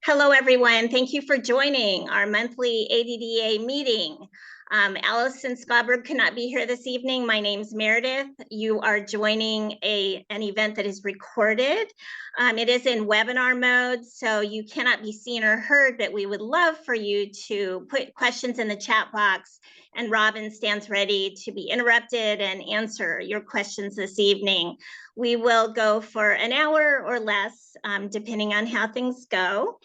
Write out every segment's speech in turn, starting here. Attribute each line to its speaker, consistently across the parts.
Speaker 1: Hello, everyone. Thank you for joining our monthly ADDA meeting. Allison Scobberg cannot be here this evening. My name's Meredith. You are joining an event that is recorded. It is in webinar mode, so you cannot be seen or heard, but we would love for you to put questions in the chat box, and Robin stands ready to be interrupted and answer your questions this evening. We will go for an hour or less, depending on how things go.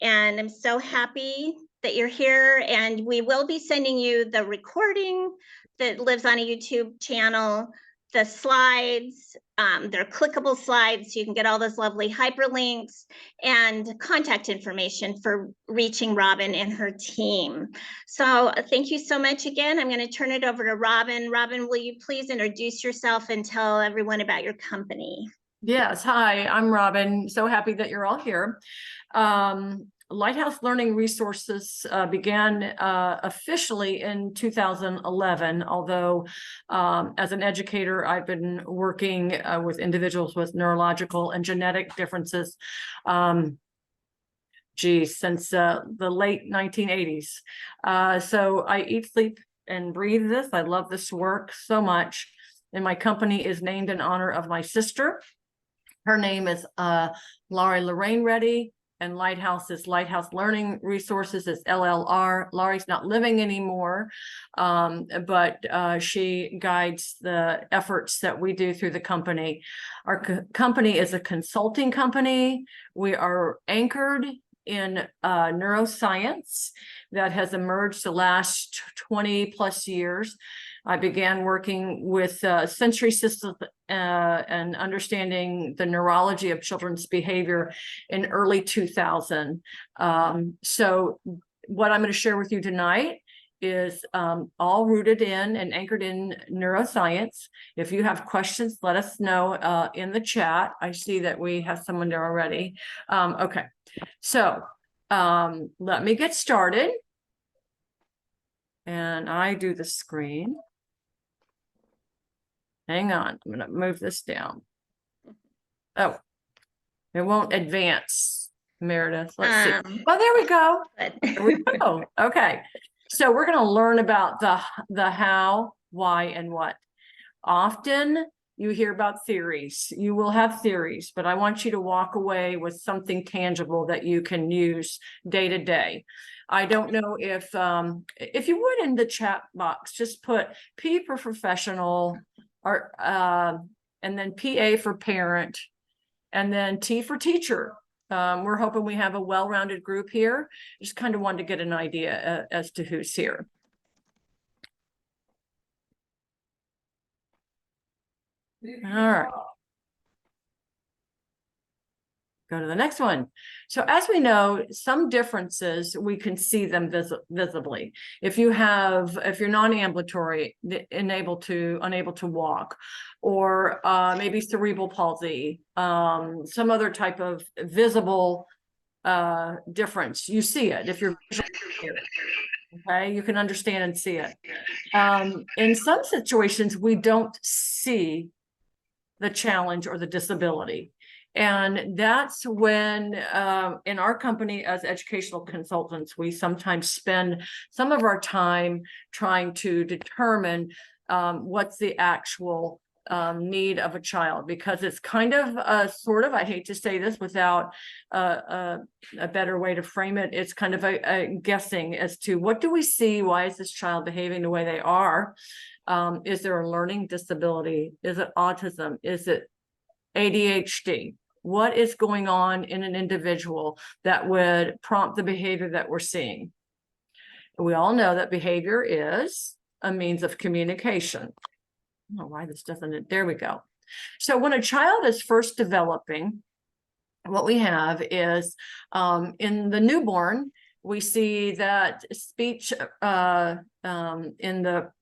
Speaker 1: And I'm so happy that you're here. And we will be sending you the recording that lives on a YouTube channel, the slides, they're clickable slides, so you can get all those lovely hyperlinks and contact information for reaching Robin and her team. So thank you so much again. I'm going to turn it over to Robin. Robin, will you please introduce yourself and tell everyone about your company?
Speaker 2: Yes, hi, I'm Robin. So happy that you're all here. Lighthouse Learning Resources began officially in 2011, although as an educator, I've been working with individuals with neurological and genetic differences since the late 1980s. So I eat, sleep, and breathe this. I love this work so much. And my company is named in honor of my sister. Her name is Lorraine Rettie, and Lighthouse is Lighthouse Learning Resources, is LLR. Laurie's not living anymore, but she guides the efforts that we do through the company. Our company is a consulting company. We are anchored in neuroscience that has emerged the last 20 plus years. I began working with sensory systems and understanding the neurology of children's behavior in early 2000. So what I'm going to share with you tonight is all rooted in and anchored in neuroscience. If you have questions, let us know in the chat. I see that we have someone there already. Okay, so let me get started. And I do the screen. Hang on, I'm going to move this down. Oh, it won't advance, Meredith. Let's see. Oh, there we go. There we go. Okay. So we're going to learn about the how, why, and what. Often you hear about theories. You will have theories, but I want you to walk away with something tangible that you can use day to day. I don't know if you would, in the chat box, just put P for professional, or and then PA for parent, and then T for teacher. We're hoping we have a well-rounded group here. Just kind of wanted to get an idea as to who's here. All right. Go to the next one. So as we know, some differences, we can see them visibly. If you're non-ambulatory, unable to walk, or maybe cerebral palsy, some other type of visible difference, you see it. If you're okay, you can understand and see it. In some situations, we don't see the challenge or the disability. And that's when in our company as educational consultants, we sometimes spend some of our time trying to determine what's the actual need of a child, because it's kind of I hate to say this without a better way to frame it, it's kind of a guessing as to what do we see, why is this child behaving the way they are, is there a learning disability, is it autism, is it ADHD? What is going on in an individual that would prompt the behavior that we're seeing? We all know that behavior is a means of communication. I don't know why this doesn't, there we go. So when a child is first developing, what we have is in the newborn, we see that speech in the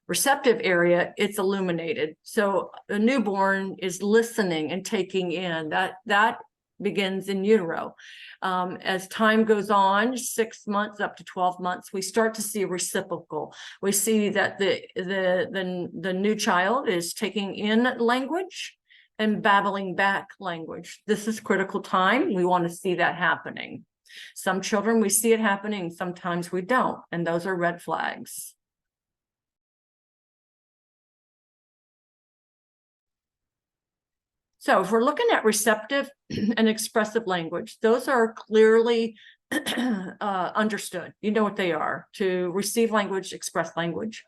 Speaker 2: receptive area, it's illuminated. So the newborn is listening and taking in. That begins in utero. As time goes on, 6 months up to 12 months, we start to see a reciprocal. We see that the new child is taking in language and babbling back language. This is critical time. We want to see that happening. Some children, we see it happening, sometimes we don't, and those are red flags. So if we're looking at receptive and expressive language, those are clearly understood. You know what they are: to receive language, express language.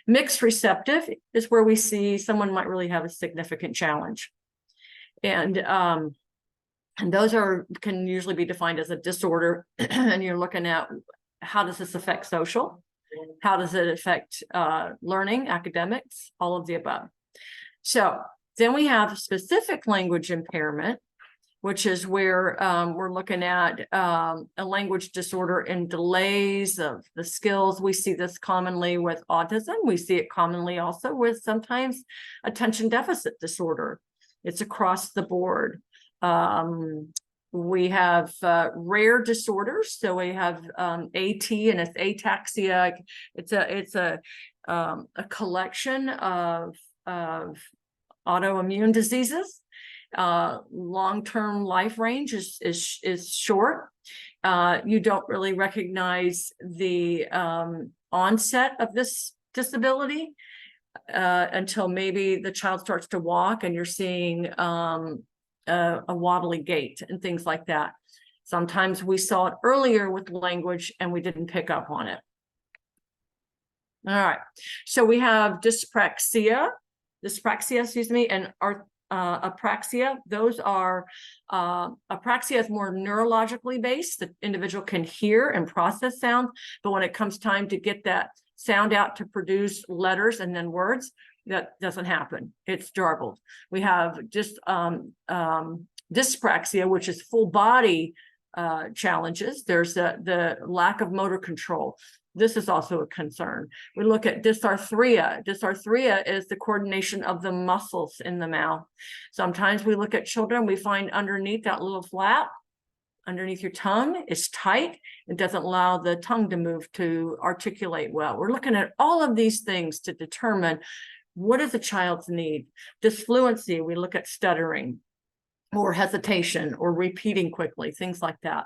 Speaker 2: Mixed receptive is where we see someone might really have a significant challenge. And those can usually be defined as a disorder. And you're looking at, how does this affect social? How does it affect learning, academics, all of the above? So then we have specific language impairment, which is where we're looking at a language disorder and delays of the skills. We see this commonly with autism. We see it commonly also with sometimes attention deficit disorder. It's across the board. We have rare disorders. So we have AT, and it's ataxia. It's a collection of autoimmune diseases. Long-term life range is short. You don't really recognize the onset of this disability until maybe the child starts to walk and you're seeing a wobbly gait and things like that. Sometimes we saw it earlier with language and we didn't pick up on it. All right, so we have dyspraxia, and apraxia. Those are, apraxia is more neurologically based. The individual can hear and process sound, but when it comes time to get that sound out to produce letters and then words, that doesn't happen. It's jarbled. We have just dyspraxia, which is full body challenges. There's the lack of motor control. This is also a concern. We look at dysarthria. Dysarthria is the coordination of the muscles in the mouth. Sometimes we look at children, we find underneath that little flap, underneath your tongue, is tight. It doesn't allow the tongue to move to articulate well. We're looking at all of these things to determine what is a child's need. Dysfluency, we look at stuttering or hesitation or repeating quickly, things like that.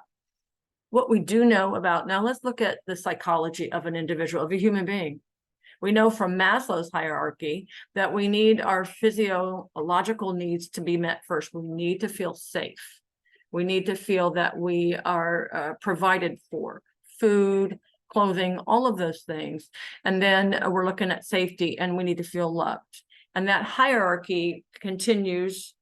Speaker 2: What we do know about, now let's look at the psychology of an individual, of a human being. We know from Maslow's hierarchy that we need our physiological needs to be met first. We need to feel safe. We need to feel that we are provided for: food, clothing, all of those things. And then we're looking at safety, and we need to feel loved. And that hierarchy continues.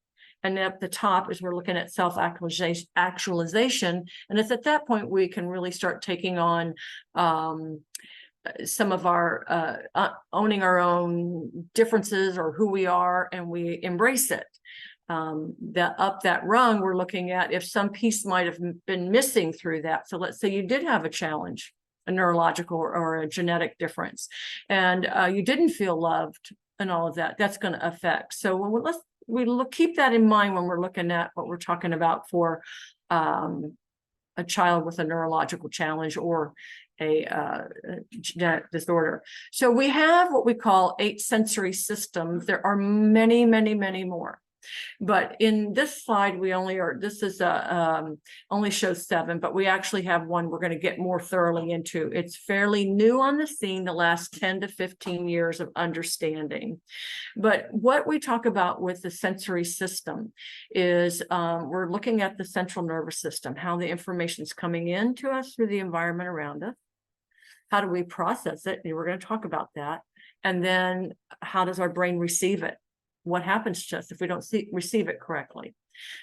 Speaker 2: And at the top is we're looking at self-actualization. And it's at that point we can really start taking on some of our owning our own differences or who we are, and we embrace it. Up that rung, we're looking at if some piece might have been missing through that. So let's say you did have a challenge, a neurological or a genetic difference, and you didn't feel loved and all of that. That's going to affect. So keep that in mind when we're looking at what we're talking about for a child with a neurological challenge or a genetic disorder. So we have what we call 8 sensory systems. There are many, many, many more. But in this slide, this is only shows 7, but we actually have one we're going to get more thoroughly into. It's fairly new on the scene, the last 10 to 15 years of understanding. But what we talk about with the sensory system is we're looking at the central nervous system, how the information is coming into us through the environment around us. How do we process it? And we're going to talk about that. And then how does our brain receive it? What happens to us if we don't receive it correctly?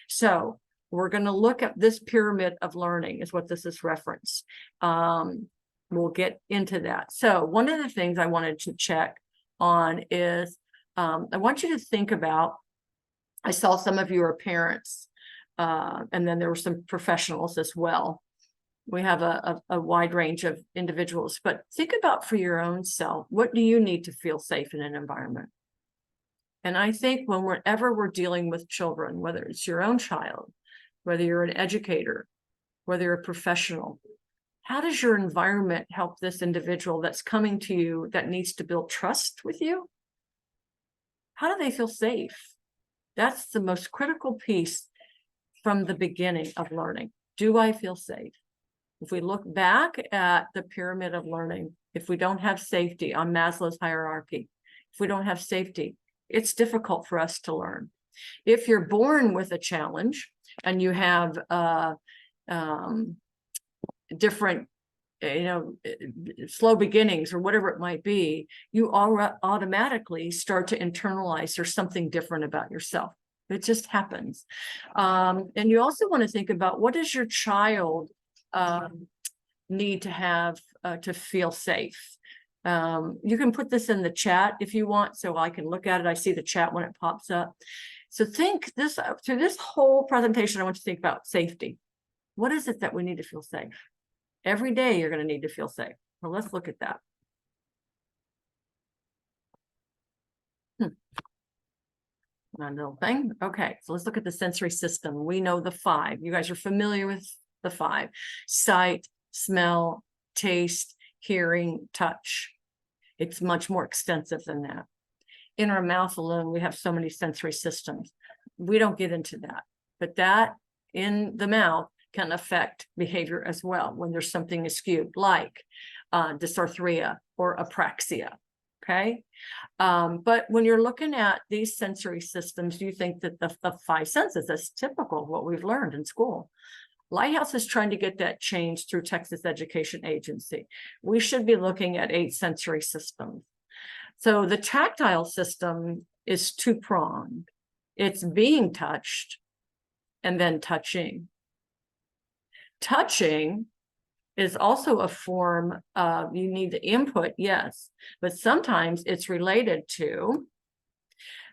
Speaker 2: So we're going to look at this pyramid of learning is what this is referenced. We'll get into that. So one of the things I wanted to check on is I want you to think about, I saw some of you are parents, and then there were some professionals as well. We have a wide range of individuals, but think about for your own self, what do you need to feel safe in an environment? And I think whenever we're dealing with children, whether it's your own child, whether you're an educator, whether you're a professional, how does your environment help this individual that's coming to you that needs to build trust with you? How do they feel safe? That's the most critical piece from the beginning of learning. Do I feel safe? If we look back at the pyramid of learning, if we don't have safety on Maslow's hierarchy, if we don't have safety, it's difficult for us to learn. If you're born with a challenge and you have different, slow beginnings or whatever it might be, you automatically start to internalize there's something different about yourself. It just happens. And you also want to think about, what does your child need to have to feel safe? You can put this in the chat if you want, so I can look at it. I see the chat when it pops up. So think this through this whole presentation. I want you to think about safety. What is it that we need to feel safe? Every day you're going to need to feel safe. Well, let's look at that. One little thing. Okay, so let's look at the sensory system. We know the 5. You guys are familiar with the 5: sight, smell, taste, hearing, touch. It's much more extensive than that. In our mouth alone, we have so many sensory systems. We don't get into that, but that in the mouth can affect behavior as well when there's something askew, like dysarthria or apraxia. Okay. But when you're looking at these sensory systems, do you think that the 5 senses, that's typical of what we've learned in school? Lighthouse is trying to get that changed through Texas Education Agency. We should be looking at 8 sensory systems. So the tactile system is 2-pronged. It's being touched and then touching. Touching is also a form of, you need the input, yes, but sometimes it's related to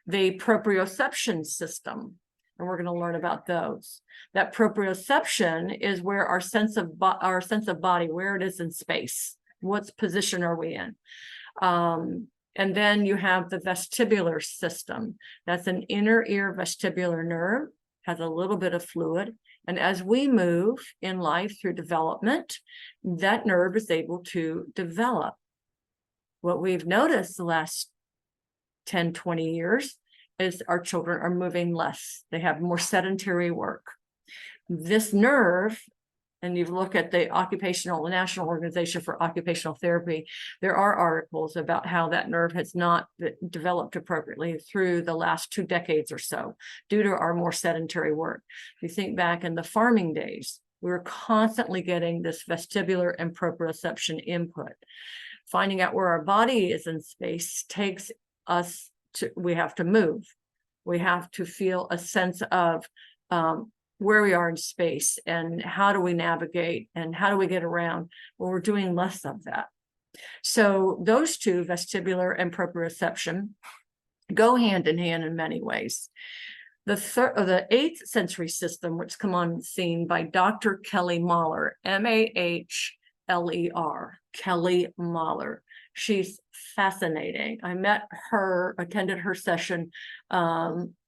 Speaker 2: the proprioception system, and we're going to learn about those. That proprioception is where our sense of body, where it is in space, what position are we in. And then you have the vestibular system. That's an inner ear vestibular nerve, has a little bit of fluid. And as we move in life through development, that nerve is able to develop. What we've noticed the last 10, 20 years is our children are moving less. They have more sedentary work. This nerve, and you look at the National Organization for Occupational Therapy, there are articles about how that nerve has not developed appropriately through the last 2 decades or so due to our more sedentary work. If you think back in the farming days, we were constantly getting this vestibular and proprioception input. Finding out where our body is in space takes us to, we have to move. We have to feel a sense of where we are in space and how do we navigate and how do we get around. Well, we're doing less of that. So those 2, vestibular and proprioception, go hand in hand in many ways. The 8th sensory system, which come on scene by Dr. Kelly Mahler, Mahler, Kelly Mahler. She's fascinating. I met her, attended her session.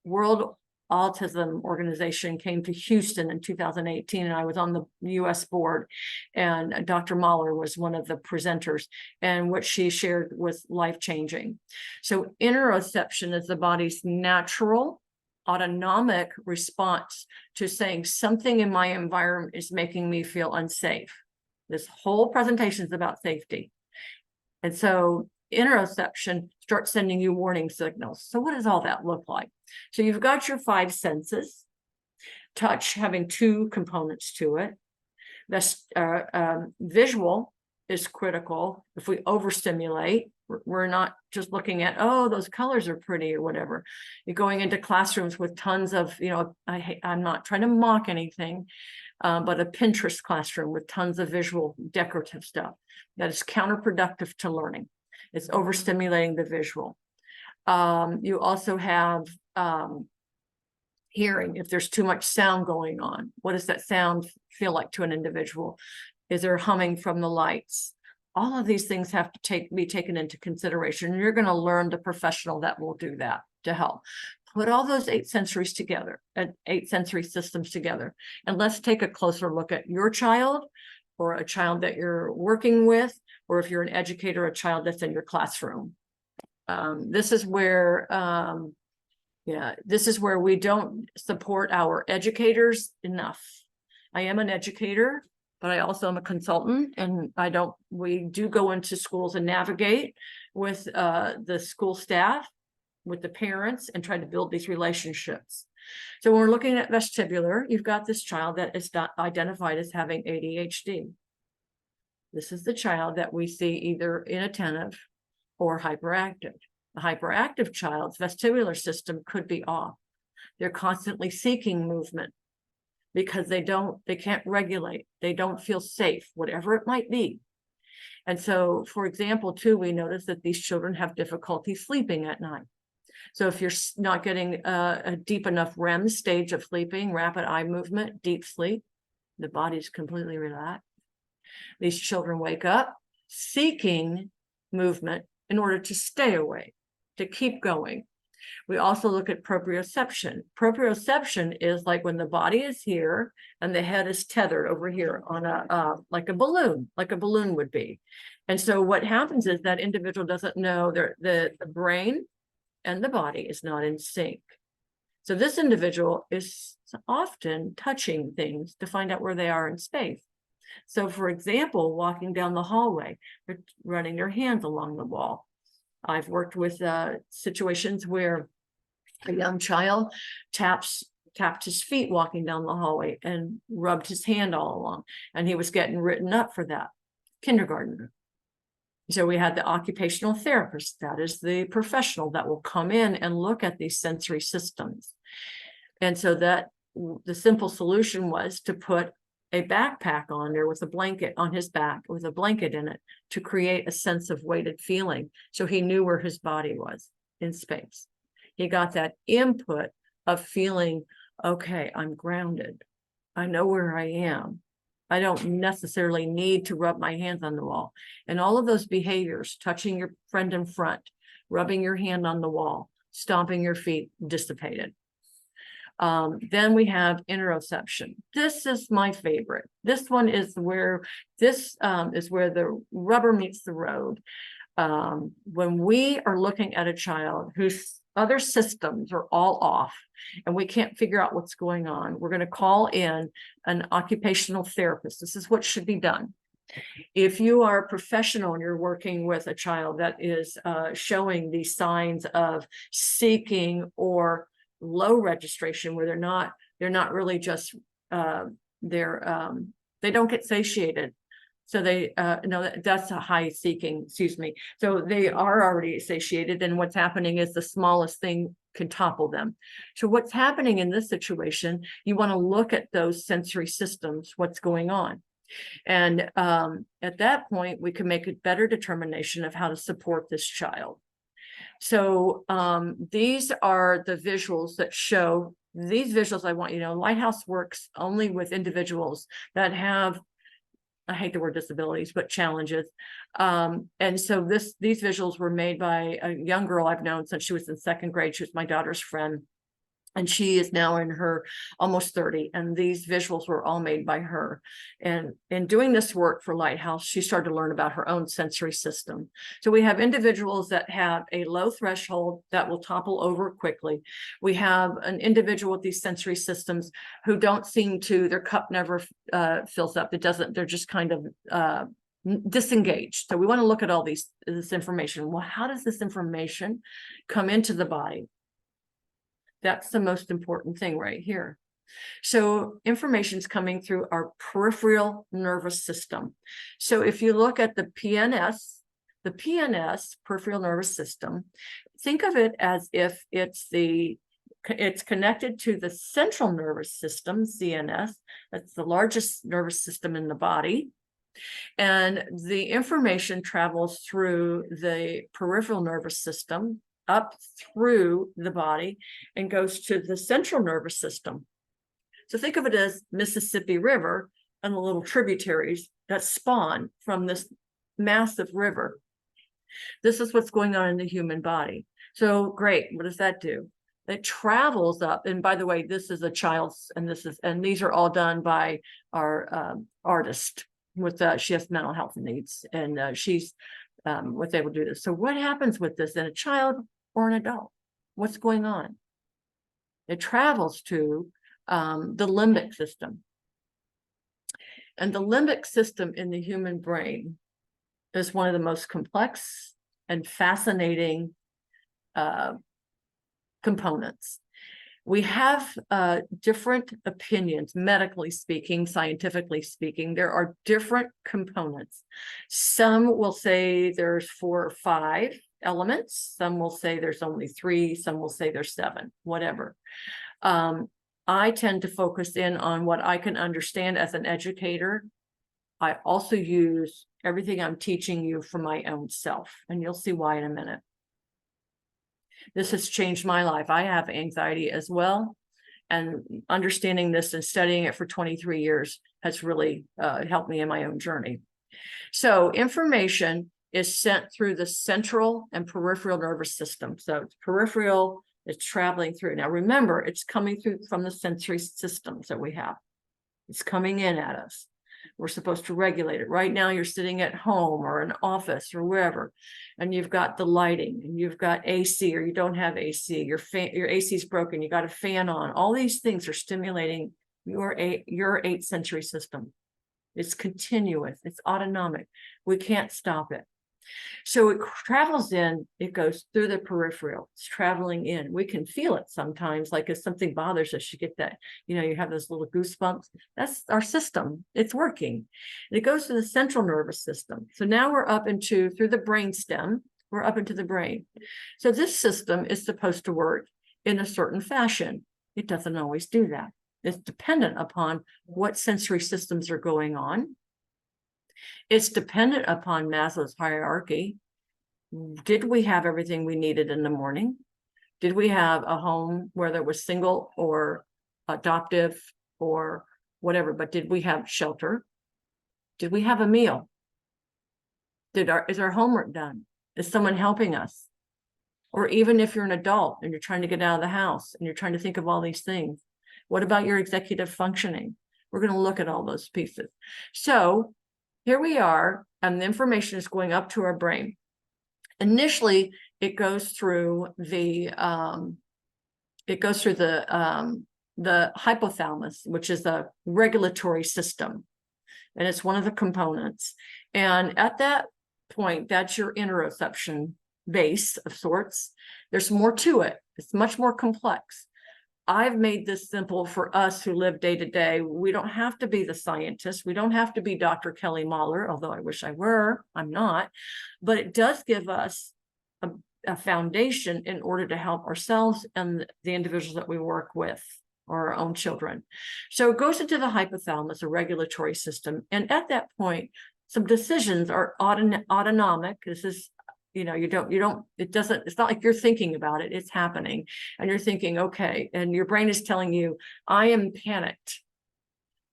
Speaker 2: World Autism Organization came to Houston in 2018, and I was on the US board, and Dr. Mahler was one of the presenters, and what she shared was life-changing. So interoception is the body's natural autonomic response to saying something in my environment is making me feel unsafe. This whole presentation is about safety. And so interoception starts sending you warning signals. So what does all that look like? So you've got your 5 senses, touch having 2 components to it. This visual is critical. If we overstimulate, we're not just looking at, oh, those colors are pretty or whatever. You're going into classrooms with tons of, I'm not trying to mock anything, but a Pinterest classroom with tons of visual decorative stuff that is counterproductive to learning. It's overstimulating the visual. You also have hearing. If there's too much sound going on, what does that sound feel like to an individual? Is there humming from the lights? All of these things have to be taken into consideration. You're going to learn the professional that will do that to help. Put all those 8 sensories together, 8 sensory systems together, and let's take a closer look at your child or a child that you're working with, or if you're an educator, a child that's in your classroom. This is where Yeah, this is where we don't support our educators enough. I am an educator, but I also am a consultant, and we do go into schools and navigate with the school staff, with the parents, and try to build these relationships. So when we're looking at vestibular, you've got this child that is not identified as having ADHD. This is the child that we see either inattentive or hyperactive. The hyperactive child's vestibular system could be off. They're constantly seeking movement because they can't regulate. They don't feel safe, whatever it might be. And so, for example, too, we notice that these children have difficulty sleeping at night. So if you're not getting a deep enough REM stage of sleeping, rapid eye movement, deep sleep, the body's completely relaxed. These children wake up seeking movement in order to stay awake, to keep going. We also look at proprioception. Proprioception is like when the body is here and the head is tethered over here on like a balloon would be. And so what happens is that individual doesn't know the brain and the body is not in sync. So this individual is often touching things to find out where they are in space. So for example, walking down the hallway, they're running their hands along the wall. I've worked with situations where a young child tapped his feet walking down the hallway and rubbed his hand all along, and he was getting written up for that. Kindergarten. So we had the occupational therapist, that is the professional that will come in and look at these sensory systems. And so that the simple solution was to put a backpack on there with a blanket on his back, with a blanket in it, to create a sense of weighted feeling. So he knew where his body was in space. He got that input of feeling, okay, I'm grounded. I know where I am. I don't necessarily need to rub my hands on the wall. And all of those behaviors, touching your friend in front, rubbing your hand on the wall, stomping your feet, dissipated. Then we have interoception. This is my favorite. This one is where the rubber meets the road. When we are looking at a child whose other systems are all off and we can't figure out what's going on, we're going to call in an occupational therapist. This is what should be done. If you are a professional and you're working with a child that is showing these signs of seeking or low registration, where they're not really just they don't get satiated. So they no, that's a high seeking, excuse me. So they are already satiated, and what's happening is the smallest thing can topple them. So what's happening in this situation, you want to look at those sensory systems, what's going on. And at that point, we can make a better determination of how to support this child. So these are the visuals that show, these visuals I want you to know, Lighthouse works only with individuals that have, I hate the word disabilities, but challenges. And so these visuals were made by a young girl I've known since she was in second grade. She was my daughter's friend. And she is now in her almost 30. And these visuals were all made by her. And in doing this work for Lighthouse, she started to learn about her own sensory system. So we have individuals that have a low threshold that will topple over quickly. We have an individual with these sensory systems who don't seem to, their cup never fills up. They're just kind of disengaged. So we want to look at all this information. Well, how does this information come into the body? That's the most important thing right here. So information is coming through our peripheral nervous system. So if you look at the PNS, peripheral nervous system, think of it as if it's connected to the central nervous system, CNS. That's the largest nervous system in the body. And the information travels through the peripheral nervous system, up through the body, and goes to the central nervous system. So think of it as Mississippi River and the little tributaries that spawn from this massive river. This is what's going on in the human body. So great, what does that do? It travels up, and by the way, this is a child's, and these are all done by our artist with she has mental health needs, and she's was able to do this. So what happens with this in a child or an adult? What's going on? it travels to the limbic system. And the limbic system in the human brain is one of the most complex and fascinating components. We have different opinions, medically speaking, scientifically speaking. There are different components. Some will say there's 4 or 5 elements. Some will say there's only 3. Some will say there's 7, whatever. I tend to focus in on what I can understand as an educator. I also use everything I'm teaching you for my own self, and you'll see why in a minute. This has changed my life. I have anxiety as well, and understanding this and studying it for 23 years has really helped me in my own journey. So information is sent through the central and peripheral nervous system. So it's peripheral, it's traveling through. Now remember, it's coming through from the sensory systems that we have. It's coming in at us. We're supposed to regulate it. Right now, you're sitting at home or an office or wherever, and you've got the lighting, and you've got AC, or you don't have AC. Your AC is broken. You got a fan on. All these things are stimulating your 8th sensory system. It's continuous. It's autonomic. We can't stop it. So it travels in, it goes through the peripheral, it's traveling in. We can feel it sometimes, like if something bothers us, you get that, you have those little goosebumps. That's our system, it's working. And it goes to the central nervous system. So now we're up through the brain stem, we're up into the brain. So this system is supposed to work in a certain fashion. It doesn't always do that. It's dependent upon what sensory systems are going on. It's dependent upon Maslow's hierarchy. Did we have everything we needed in the morning? Did we have a home where there was single or adoptive or whatever, but did we have shelter? Did we have a meal? Is our homework done? Is someone helping us? Or even if you're an adult and you're trying to get out of the house and you're trying to think of all these things, what about your executive functioning? We're going to look at all those pieces. So here we are, and the information is going up to our brain. Initially, it goes through the hypothalamus, which is the regulatory system, and it's one of the components. And at that point, that's your interoception base of sorts. There's more to it. It's much more complex. I've made this simple for us who live day to day. We don't have to be the scientist. We don't have to be Dr. Kelly Mahler, although I wish I were. I'm not. But it does give us a foundation in order to help ourselves and the individuals that we work with, or our own children. So it goes into the hypothalamus, a regulatory system. And at that point, some decisions are autonomic. This is, it's not like you're thinking about it, it's happening. And you're thinking, okay, and your brain is telling you, I am panicked.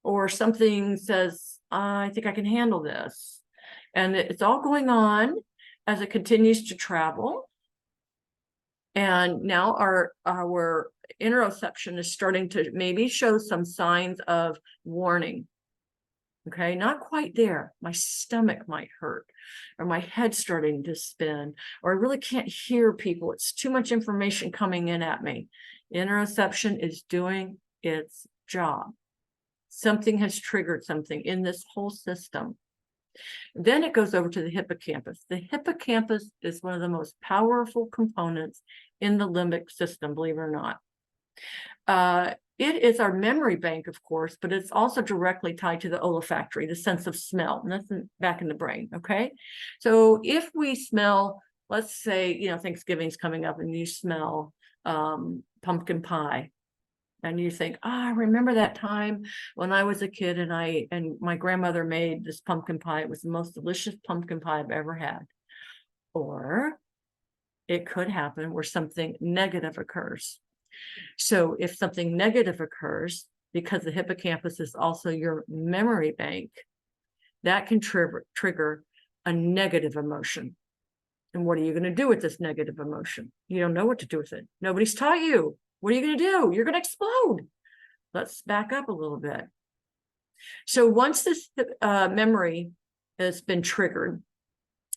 Speaker 2: Or something says, I think I can handle this. And it's all going on as it continues to travel. And now our interoception is starting to maybe show some signs of warning. Okay, not quite there. My stomach might hurt, or my head's starting to spin, or I really can't hear people. It's too much information coming in at me. Interoception is doing its job. Something has triggered something in this whole system. Then it goes over to the hippocampus. The hippocampus is one of the most powerful components in the limbic system, believe it or not. It is our memory bank, of course, but it's also directly tied to the olfactory, the sense of smell, and that's back in the brain, okay? So if we smell, let's say, Thanksgiving's coming up and you smell pumpkin pie, and you think, I remember that time when I was a kid and my grandmother made this pumpkin pie. It was the most delicious pumpkin pie I've ever had. Or it could happen where something negative occurs. So if something negative occurs, because the hippocampus is also your memory bank, that can trigger a negative emotion. And what are you going to do with this negative emotion? You don't know what to do with it. Nobody's taught you. What are you going to do? You're going to explode. Let's back up a little bit. So once this memory has been triggered,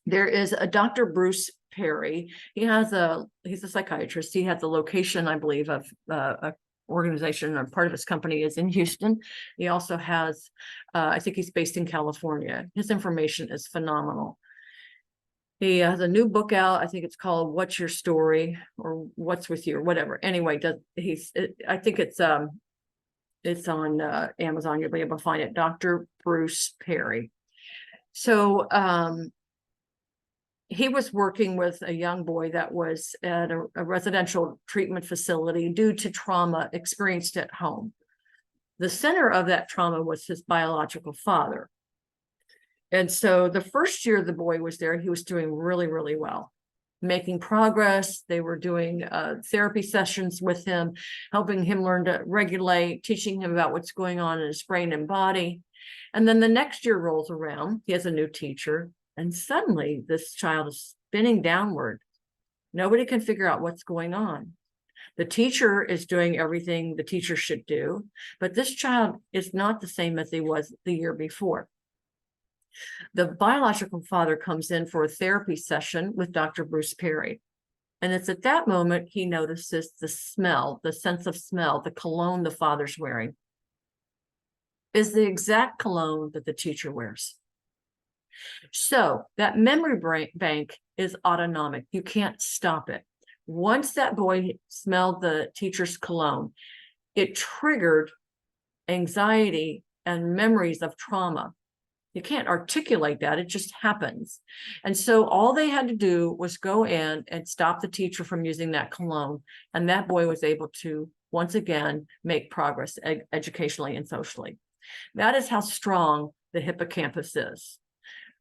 Speaker 2: there is a Dr. Bruce Perry. He's a psychiatrist. He has the location, I believe, of organization, or part of his company is in Houston. He also has, I think he's based in California. His information is phenomenal. He has a new book out. I think it's called "What's Your Story" or "What's with You" or whatever. Anyway, I think it's on Amazon. You'll be able to find it. Dr. Bruce Perry. So he was working with a young boy that was at a residential treatment facility due to trauma experienced at home. The center of that trauma was his biological father. And so the first year the boy was there, he was doing really, really well, making progress. They were doing therapy sessions with him, helping him learn to regulate, teaching him about what's going on in his brain and body. And then the next year rolls around, he has a new teacher, and suddenly this child is spinning downward. Nobody can figure out what's going on. The teacher is doing everything the teacher should do, but this child is not the same as he was the year before. The biological father comes in for a therapy session with Dr. Bruce Perry. And it's at that moment he notices the smell, the sense of smell, the cologne the father's wearing is the exact cologne that the teacher wears. So that memory bank is autonomic. You can't stop it. Once that boy smelled the teacher's cologne, it triggered anxiety and memories of trauma. You can't articulate that, it just happens. And so all they had to do was go in and stop the teacher from using that cologne. And that boy was able to, once again, make progress educationally and socially. That is how strong the hippocampus is.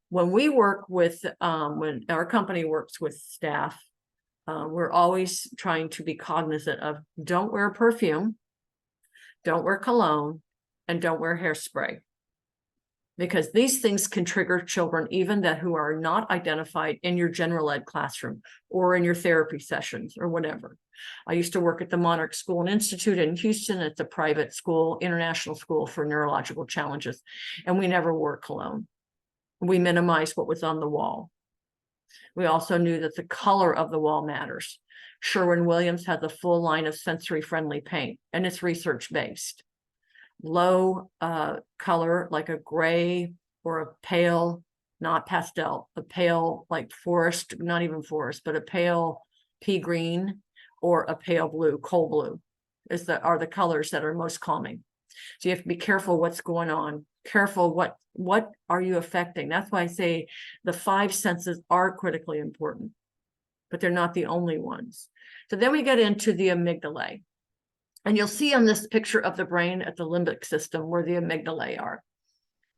Speaker 2: When we work with, when our company works with staff, we're always trying to be cognizant of don't wear perfume, don't wear cologne, and don't wear hairspray. Because these things can trigger children, even that who are not identified in your general ed classroom or in your therapy sessions or whatever. I used to work at the Monarch School and Institute in Houston. It's a private school, international school for neurological challenges. And we never wore cologne. We minimized what was on the wall. We also knew that the color of the wall matters. Sherwin-Williams has a full line of sensory-friendly paint, and it's research-based. Low color, like a gray or a pale, not pastel, a pale like forest, not even forest, but a pale pea green or a pale blue, coal blue are the colors that are most calming. So you have to be careful what's going on, careful what are you affecting. That's why I say the 5 senses are critically important, but they're not the only ones. So then we get into the amygdala. And you'll see on this picture of the brain at the limbic system where the amygdala are.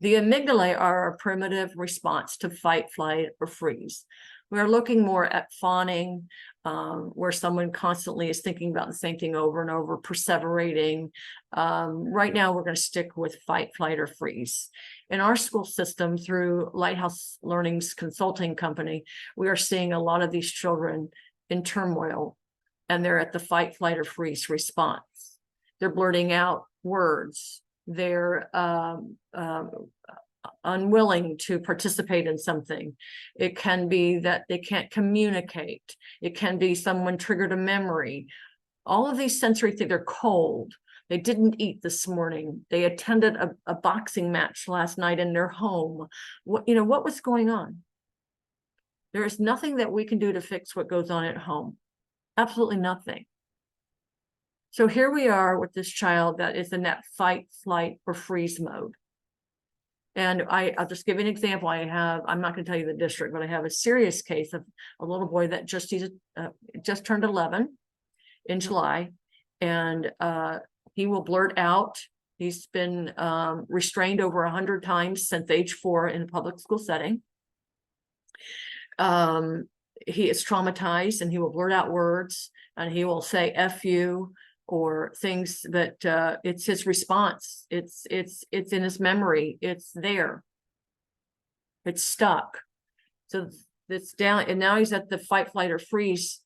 Speaker 2: The amygdala are a primitive response to fight, flight, or freeze. We're looking more at fawning, where someone constantly is thinking about the same thing over and over, perseverating. Right now, we're going to stick with fight, flight, or freeze. In our school system, through Lighthouse Learning's consulting company, we are seeing a lot of these children in turmoil, and they're at the fight, flight, or freeze response. They're blurting out words. They're unwilling to participate in something. It can be that they can't communicate. It can be someone triggered a memory. All of these sensory things, they're cold. They didn't eat this morning. They attended a boxing match last night in their home. What was going on? There is nothing that we can do to fix what goes on at home. Absolutely nothing. So here we are with this child that is in that fight, flight, or freeze mode. And I'll just give you an example. I'm not going to tell you the district, but I have a serious case of a little boy that just turned 11 in July, and he will blurt out. He's been restrained over 100 times since age 4 in a public school setting. He is traumatized, and he will blurt out words, and he will say F you or things that it's his response. It's in his memory. It's there. It's stuck. So it's down, and now he's at the fight, flight, or freeze.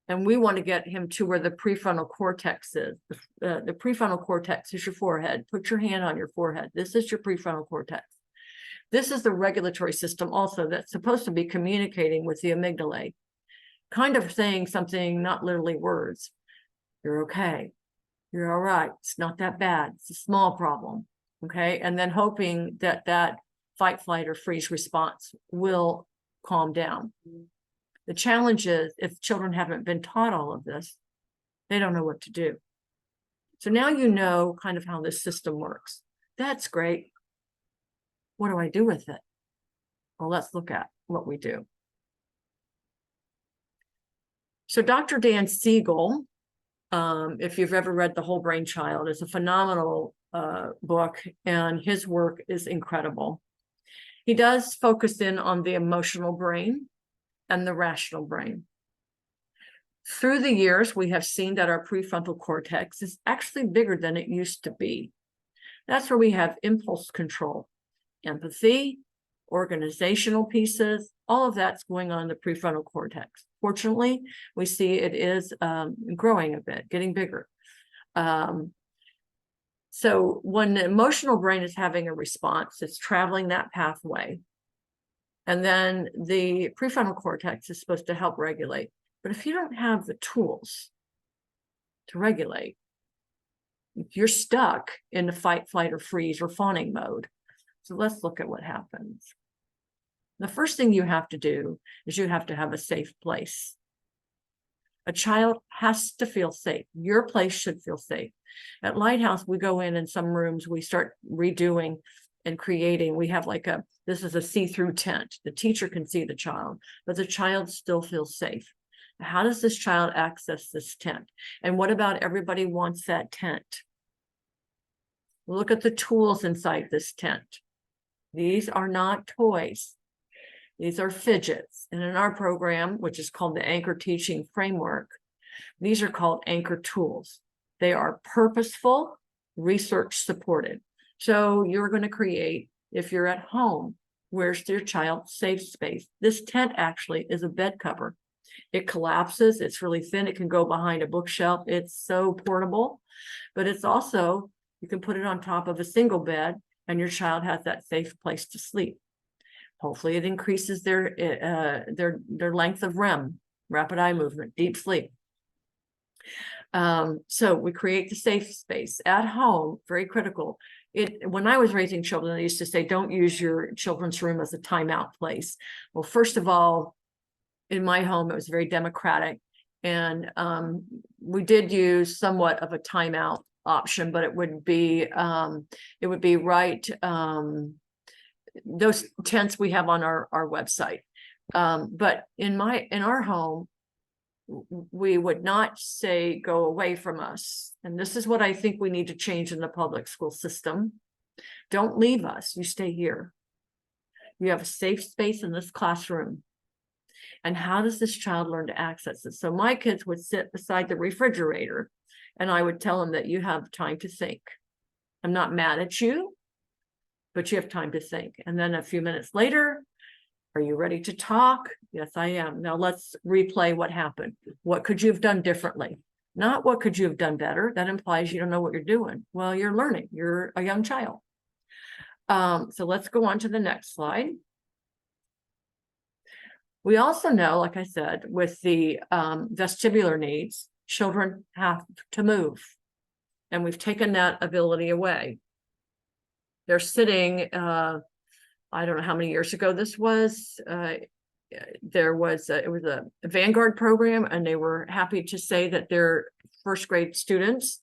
Speaker 2: And we want to get him to where the prefrontal cortex is. The prefrontal cortex is your forehead. Put your hand on your forehead. This is your prefrontal cortex. This is the regulatory system also that's supposed to be communicating with the amygdala, kind of saying something, not literally words. You're okay. You're all right. It's not that bad. It's a small problem. Okay. And then hoping that that fight, flight, or freeze response will calm down. The challenge is if children haven't been taught all of this, they don't know what to do. So now you know kind of how this system works. That's great. What do I do with it? Well, let's look at what we do. So Dr. Dan Siegel, if you've ever read The Whole Brain Child, is a phenomenal book, and his work is incredible. He does focus in on the emotional brain and the rational brain. Through the years, we have seen that our prefrontal cortex is actually bigger than it used to be. That's where we have impulse control, empathy, organizational pieces, all of that's going on in the prefrontal cortex. Fortunately, we see it is growing a bit, getting bigger. So when the emotional brain is having a response, it's traveling that pathway. And then the prefrontal cortex is supposed to help regulate. But if you don't have the tools to regulate, you're stuck in the fight, flight, or freeze or fawning mode. So let's look at what happens. The first thing you have to do is you have to have a safe place. A child has to feel safe. Your place should feel safe. At Lighthouse, we go in some rooms, we start redoing and creating. We have like this is a see-through tent. The teacher can see the child, but the child still feels safe. How does this child access this tent? And what about everybody wants that tent? Look at the tools inside this tent. These are not toys. These are fidgets. And in our program, which is called the Anchor Teaching Framework, these are called anchor tools. They are purposeful, research supported. So you're going to create, if you're at home, where's your child's safe space? This tent actually is a bed cover. It collapses. It's really thin. It can go behind a bookshelf. It's so portable, but it's also, you can put it on top of a single bed and your child has that safe place to sleep. Hopefully it increases their length of REM, rapid eye movement, deep sleep. So we create the safe space at home, very critical. When I was raising children, I used to say, don't use your children's room as a timeout place. Well, first of all, in my home, it was very democratic. And we did use somewhat of a timeout option, but it would be right. Those tents we have on our website. But in our home, we would not say, go away from us. And this is what I think we need to change in the public school system. Don't leave us, you stay here. You have a safe space in this classroom. And how does this child learn to access it? So my kids would sit beside the refrigerator and I would tell them that you have time to think. I'm not mad at you, but you have time to think. And then a few minutes later, are you ready to talk? Yes, I am. Now let's replay what happened. What could you have done differently? Not what could you have done better? That implies you don't know what you're doing. Well, you're learning. You're a young child. So let's go on to the next slide. We also know, like I said, with the vestibular needs, children have to move. And we've taken that ability away. They're sitting, I don't know how many years ago this was. It was a Vanguard program, and they were happy to say that their first grade students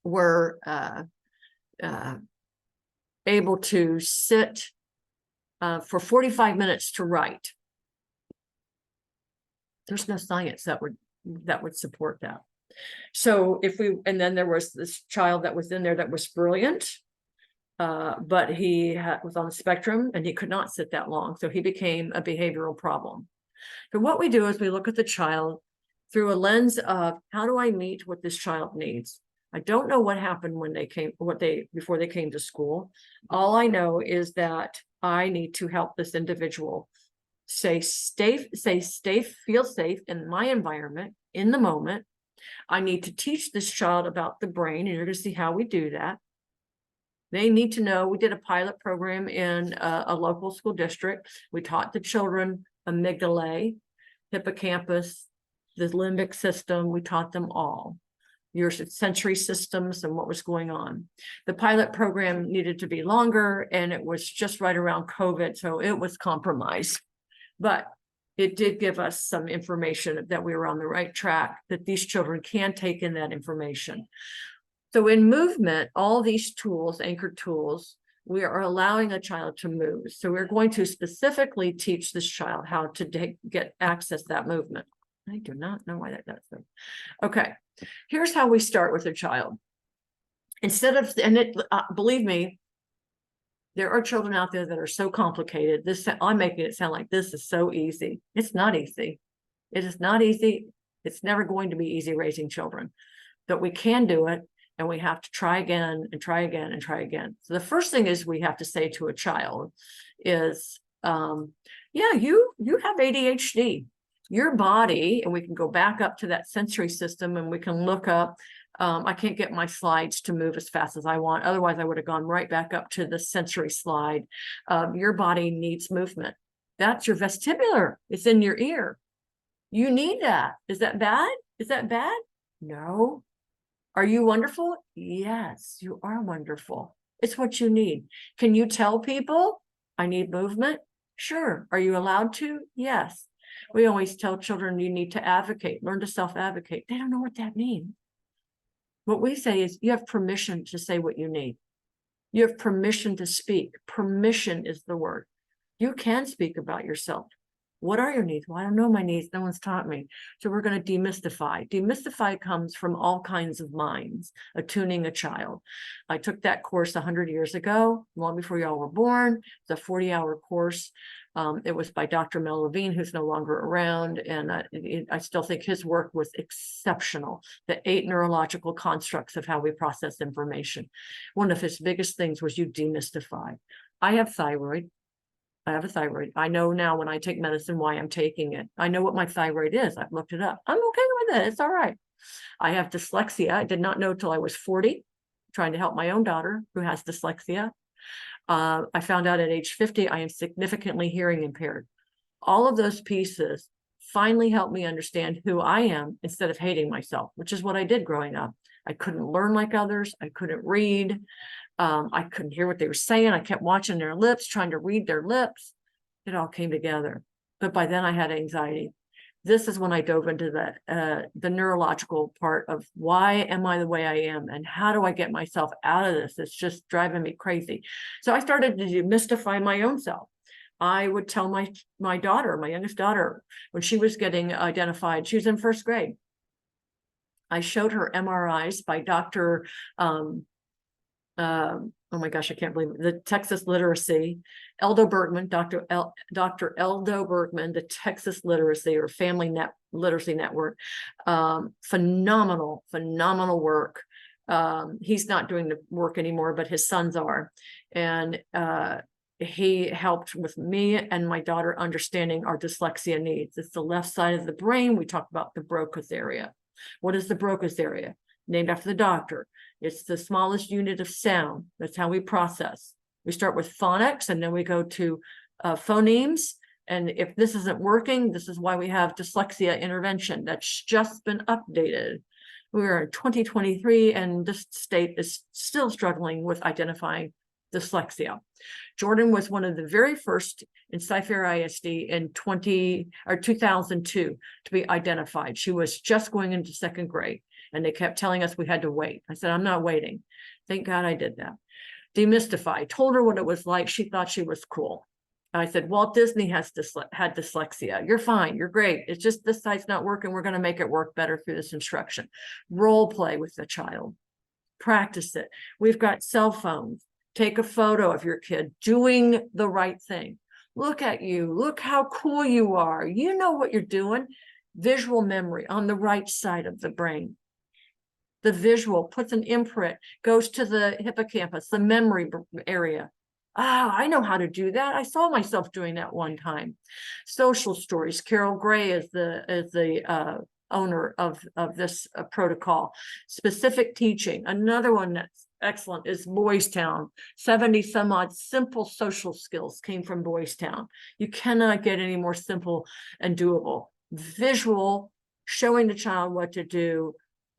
Speaker 2: were able to sit for 45 minutes to write. There's no science that would support that. So and then there was this child that was in there that was brilliant, but he was on the spectrum and he could not sit that long. So he became a behavioral problem. So what we do is we look at the child through a lens of, how do I meet what this child needs? I don't know what happened before they came to school. All I know is that I need to help this individual feel safe in my environment, in the moment. I need to teach this child about the brain, and you're going to see how we do that. They need to know, we did a pilot program in a local school district. We taught the children amygdala, hippocampus, the limbic system. We taught them all. your sensory systems and what was going on. The pilot program needed to be longer, and it was just right around COVID, so it was compromised. But it did give us some information that we were on the right track, that these children can take in that information. So in movement, all these tools, anchored tools, we are allowing a child to move. So we're going to specifically teach this child how to get access that movement. I do not know why that does that. Okay, here's how we start with a child. Instead of, believe me, there are children out there that are so complicated. I'm making it sound like this is so easy. It's not easy. It is not easy. It's never going to be easy raising children, but we can do it. And we have to try again and try again and try again. So the first thing is we have to say to a child is, yeah, you have ADHD. Your body, and we can go back up to that sensory system and we can look up. I can't get my slides to move as fast as I want. Otherwise, I would have gone right back up to the sensory slide. Your body needs movement. That's your vestibular. It's in your ear. You need that. Is that bad? Is that bad? No. Are you wonderful? Yes, you are wonderful. It's what you need. Can you tell people I need movement? Sure. Are you allowed to? Yes. We always tell children you need to advocate, learn to self-advocate. They don't know what that means. What we say is you have permission to say what you need. You have permission to speak. Permission is the word. You can speak about yourself. What are your needs? Well, I don't know my needs. No one's taught me. So we're going to demystify. Demystify comes from all kinds of minds, attuning a child. I took that course 100 years ago, long before y'all were born. It's a 40-hour course. It was by Dr. Mel Levine, who's no longer around. And I still think his work was exceptional. The 8 neurological constructs of how we process information. One of his biggest things was you demystify. I have thyroid. I have a thyroid. I know now when I take medicine why I'm taking it. I know what my thyroid is. I've looked it up. I'm okay with it. It's all right. I have dyslexia. I did not know till I was 40, trying to help my own daughter who has dyslexia. I found out at age 50, I am significantly hearing impaired. All of those pieces finally helped me understand who I am instead of hating myself, which is what I did growing up. I couldn't learn like others. I couldn't read. I couldn't hear what they were saying. I kept watching their lips, trying to read their lips. It all came together. But by then I had anxiety. This is when I dove into the neurological part of why am I the way I am and how do I get myself out of this? It's just driving me crazy. So I started to demystify my own self. I would tell my daughter, my youngest daughter, when she was getting identified, she was in 1st grade. I showed her MRIs by Dr. Oh my gosh, I can't believe it. The Texas Literacy, Eldo Bergman, Dr. Eldo Bergman, the Texas Literacy or Family Literacy Network. Phenomenal work. He's not doing the work anymore, but his sons are. And he helped with me and my daughter understanding our dyslexia needs. It's the left side of the brain. We talk about the Broca's area. What is the Broca's area? Named after the doctor. It's the smallest unit of sound. That's how we process. We start with phonics and then we go to phonemes. And if this isn't working, this is why we have dyslexia intervention. That's just been updated. We're in 2023 and this state is still struggling with identifying dyslexia. Jordan was one of the very first in Cy-Fair ISD in 2002 to be identified. She was just going into 2nd grade. And they kept telling us we had to wait. I said, I'm not waiting. Thank God I did that. Demystify, told her what it was like. She thought she was cool. I said, Walt Disney had dyslexia. You're fine. You're great. It's just this side's not working. We're going to make it work better through this instruction. Role play with the child. Practice it. We've got cell phones. Take a photo of your kid doing the right thing. Look at you. Look how cool you are. You know what you're doing. Visual memory on the right side of the brain. The visual puts an imprint, goes to the hippocampus, the memory area. I know how to do that. I saw myself doing that one time. Social stories. Carol Gray is the owner of this protocol. Specific teaching. Another one that's excellent is Boys Town. 70 some odd simple social skills came from Boys Town. You cannot get any more simple and doable. Visual, showing the child what to do.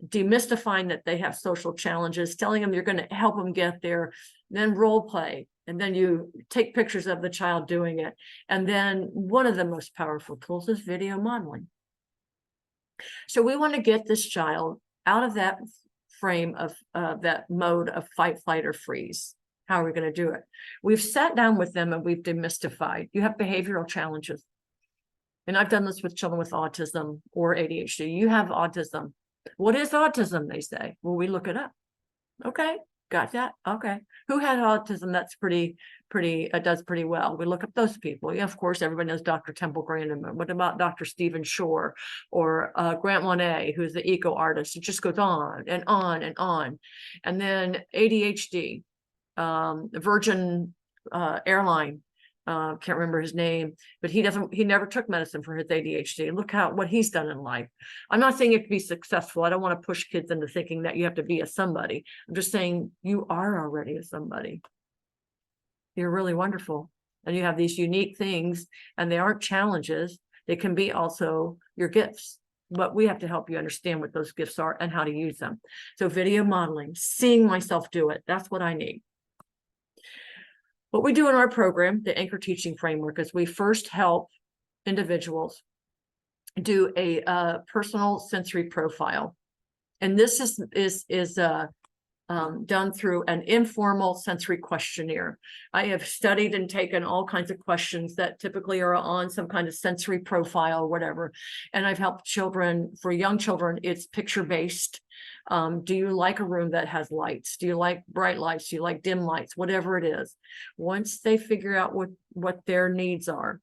Speaker 2: demystifying that they have social challenges, telling them you're going to help them get there, then role play. And then you take pictures of the child doing it. And then one of the most powerful tools is video modeling. So we want to get this child out of that frame of that mode of fight, flight, or freeze. How are we going to do it? We've sat down with them and we've demystified. You have behavioral challenges. And I've done this with children with autism or ADHD. You have autism. What is autism? They say. Well, we look it up. Okay, got that. Okay. Who had autism? That's does pretty well. We look up those people. Yeah, of course, everybody knows Dr. Temple Grandin. What about Dr. Stephen Shore or Grant Monet, who's the eco artist? It just goes on and on and on. And then ADHD, Virgin Airline. Can't remember his name, but he never took medicine for his ADHD. Look what he's done in life. I'm not saying you have to be successful. I don't want to push kids into thinking that you have to be a somebody. I'm just saying you are already a somebody. You're really wonderful. And you have these unique things, and they aren't challenges. They can be also your gifts, but we have to help you understand what those gifts are and how to use them. So video modeling, seeing myself do it, that's what I need. What we do in our program, the Anchor Teaching Framework, is we first help individuals do a personal sensory profile. And this is done through an informal sensory questionnaire. I have studied and taken all kinds of questions that typically are on some kind of sensory profile or whatever. And I've helped children, for young children, it's picture-based. Do you like a room that has lights? Do you like bright lights? Do you like dim lights? Whatever it is. Once they figure out what their needs are,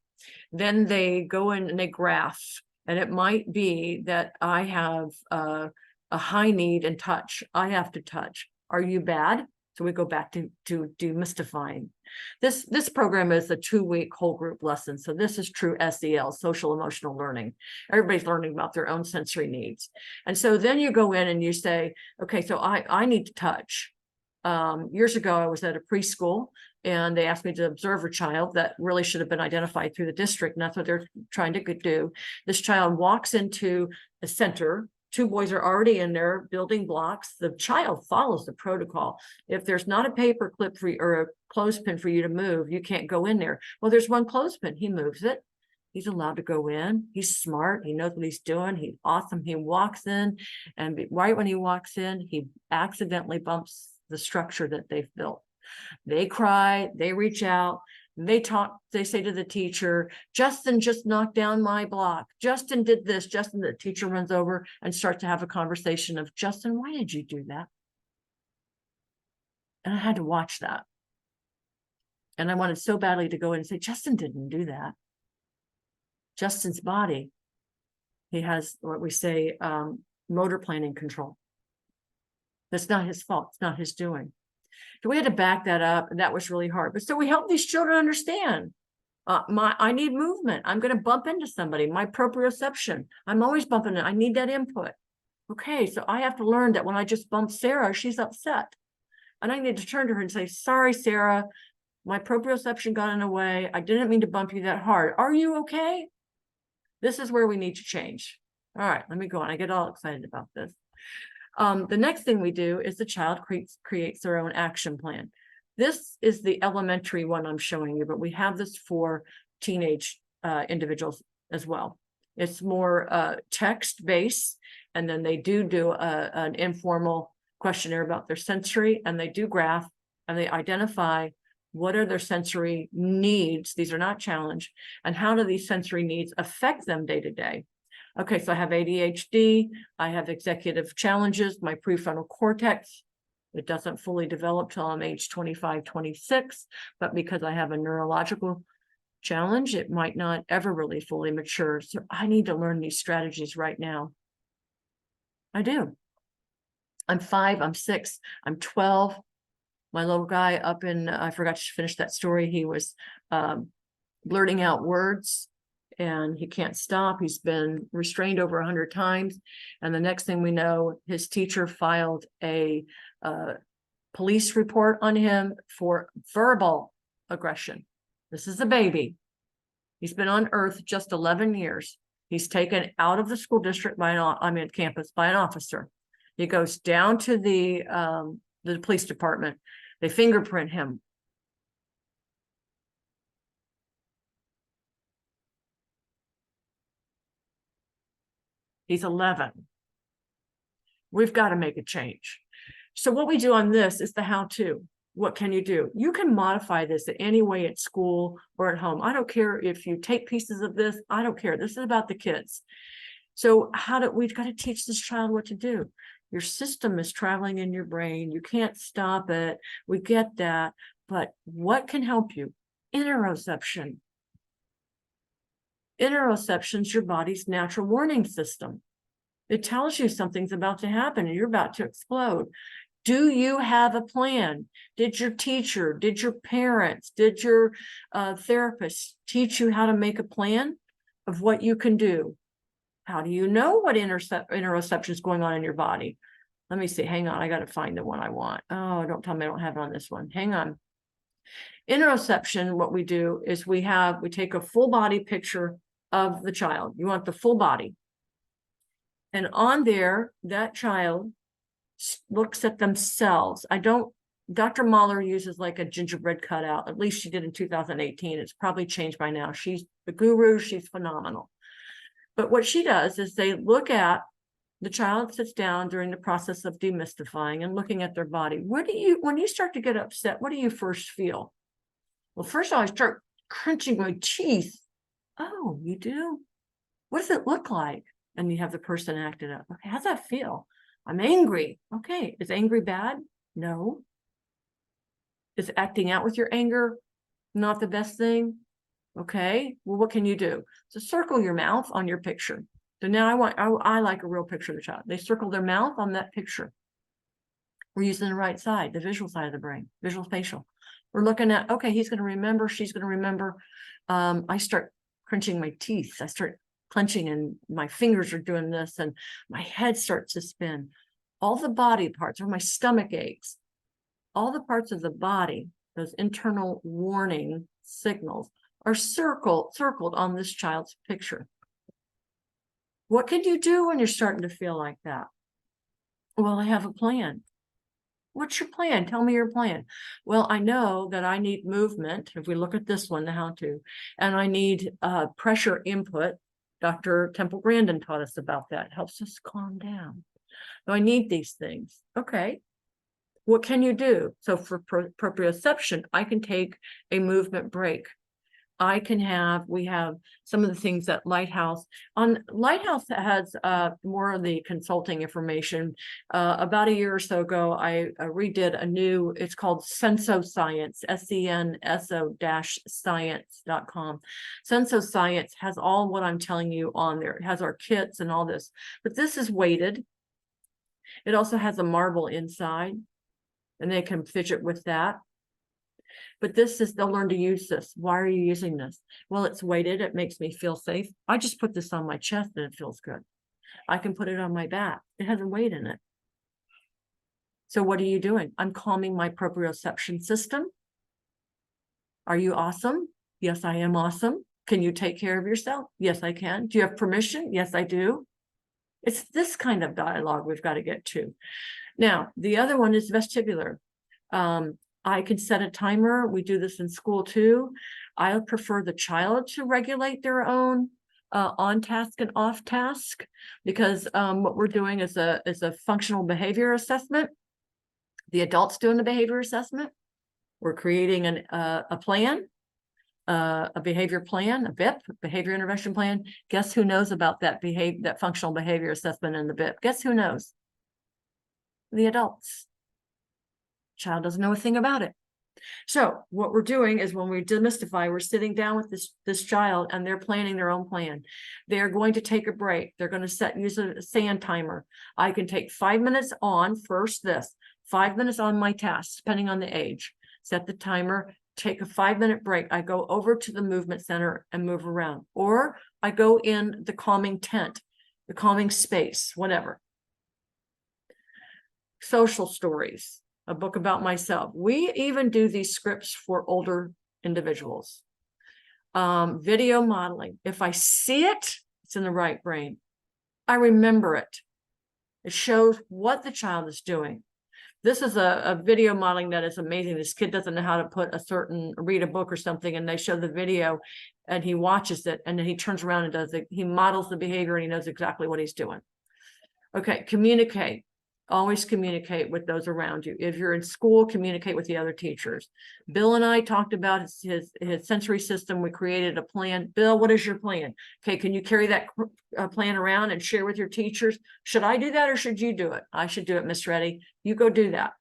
Speaker 2: then they go in and they graph. And it might be that I have a high need in touch. I have to touch. Are you bad? So we go back to demystifying. This program is a 2-week whole group lesson. So this is true SEL, social emotional learning. Everybody's learning about their own sensory needs. And so then you go in and you say, okay, so I need to touch. Years ago, I was at a preschool and they asked me to observe a child that really should have been identified through the district. And that's what they're trying to do. This child walks into a center. 2 boys are already in there building blocks. The child follows the protocol. If there's not a paper clip for you or a clothespin for you to move, you can't go in there. Well, there's one clothespin. He moves it. He's allowed to go in. He's smart. He knows what he's doing. He's awesome. He walks in, and right when he walks in, he accidentally bumps the structure that they've built. They cry. They reach out. They talk, they say to the teacher, Justin just knocked down my block. Justin did this. Justin, the teacher runs over and starts to have a conversation of, Justin, why did you do that? And I had to watch that. And I wanted so badly to go in and say, Justin didn't do that. Justin's body, he has what we say, motor planning control. That's not his fault. It's not his doing. So we had to back that up, and that was really hard. But so we help these children understand. I need movement. I'm going to bump into somebody. My proprioception. I'm always bumping it. I need that input. Okay, so I have to learn that when I just bump Sarah, she's upset. And I need to turn to her and say, sorry, Sarah, my proprioception got in the way. I didn't mean to bump you that hard. Are you okay? This is where we need to change. All right, let me go on. I get all excited about this. The next thing we do is the child creates their own action plan. This is the elementary one I'm showing you, but we have this for teenage individuals as well. It's more text-based, and then they do an informal questionnaire about their sensory, and they do graph, and they identify what are their sensory needs. These are not challenge, and how do these sensory needs affect them day to day? Okay, so I have ADHD, I have executive challenges, my prefrontal cortex, it doesn't fully develop till I'm age 25, 26, but because I have a neurological challenge, it might not ever really fully mature. So I need to learn these strategies right now. I do. I'm 5, I'm 6, I'm 12. My little guy up in, I forgot to finish that story. He was blurting out words, and he can't stop. He's been restrained over 100 times. And the next thing we know, his teacher filed a police report on him for verbal aggression. This is a baby. He's been on earth just 11 years. He's taken out of the school district by campus by an officer. He goes down to the police department. They fingerprint him. He's 11. We've got to make a change. So what we do on this is the how-to. What can you do? You can modify this in any way at school or at home. I don't care if you take pieces of this. I don't care. This is about the kids. So we've got to teach this child what to do. Your system is traveling in your brain. You can't stop it. We get that. But what can help you? Interoception. Interoception is your body's natural warning system. It tells you something's about to happen and you're about to explode. Do you have a plan? Did your teacher, did your parents, did your therapist teach you how to make a plan of what you can do? How do you know what interoception is going on in your body? Let me see. Hang on. I got to find the one I want. Oh, don't tell me I don't have it on this one. Hang on. Interoception, what we do is we take a full body picture of the child. You want the full body. And on there, that child looks at themselves. Dr. Mahler uses like a gingerbread cutout. At least she did in 2018. It's probably changed by now. She's the guru. She's phenomenal. But what she does is they look at the child sits down during the process of demystifying and looking at their body. When you start to get upset, what do you first feel? Well, first of all, I start crunching my teeth. Oh, you do? What does it look like? And you have the person act it up. Okay, how's that feel? I'm angry. Okay, is angry bad? No. Is acting out with your anger not the best thing? Okay, well, what can you do? So circle your mouth on your picture. So now I like a real picture of the child. They circle their mouth on that picture. We're using the right side, the visual side of the brain, visual spatial. We're looking at, okay, he's going to remember, she's going to remember. I start crunching my teeth. I start clenching and my fingers are doing this and my head starts to spin. All the body parts, or my stomach aches, all the parts of the body, those internal warning signals are circled on this child's picture. What can you do when you're starting to feel like that? Well, I have a plan. What's your plan? Tell me your plan. Well, I know that I need movement. If we look at this one, the how-to, and I need pressure input. Dr. Temple Grandin taught us about that. It helps us calm down. So I need these things. Okay. What can you do? So for proprioception, I can take a movement break. We have some of the things that Lighthouse has more of the consulting information. About a year or so ago, I redid it's called Senso Science, senso-science.com. Senso Science has all what I'm telling you on there. It has our kits and all this, but this is weighted. It also has a marble inside and they can fidget with that. But they'll learn to use this. Why are you using this? Well, it's weighted. It makes me feel safe. I just put this on my chest and it feels good. I can put it on my back. It has a weight in it. So what are you doing? I'm calming my proprioception system. Are you awesome? Yes, I am awesome. Can you take care of yourself? Yes, I can. Do you have permission? Yes, I do. It's this kind of dialogue we've got to get to. Now, the other one is vestibular. I can set a timer. We do this in school too. I prefer the child to regulate their own on task and off task, because what we're doing is a functional behavior assessment. The adult's doing the behavior assessment. We're creating a plan, a behavior plan, a BIP, behavior intervention plan. Guess who knows about that functional behavior assessment in the BIP? Guess who knows? The adults. Child doesn't know a thing about it. So what we're doing is when we demystify, we're sitting down with this child and they're planning their own plan. They're going to take a break. They're going to use a sand timer. I can take 5 minutes on 5 minutes on my task, depending on the age. Set the timer, take a 5-minute break. I go over to the movement center and move around, or I go in the calming tent, the calming space, whatever. Social stories. A book about myself. We even do these scripts for older individuals. Video modeling. If I see it, it's in the right brain. I remember it. It shows what the child is doing. This is a video modeling that is amazing. This kid doesn't know how to read a book or something, and they show the video and he watches it, and then he turns around and does it. He models the behavior and he knows exactly what he's doing. Okay, communicate. Always communicate with those around you. If you're in school, communicate with the other teachers. Bill and I talked about his sensory system. We created a plan. Bill, what is your plan? Okay, can you carry that plan around and share with your teachers? Should I do that or should you do it? I should do it, Miss Rettie. You go do that.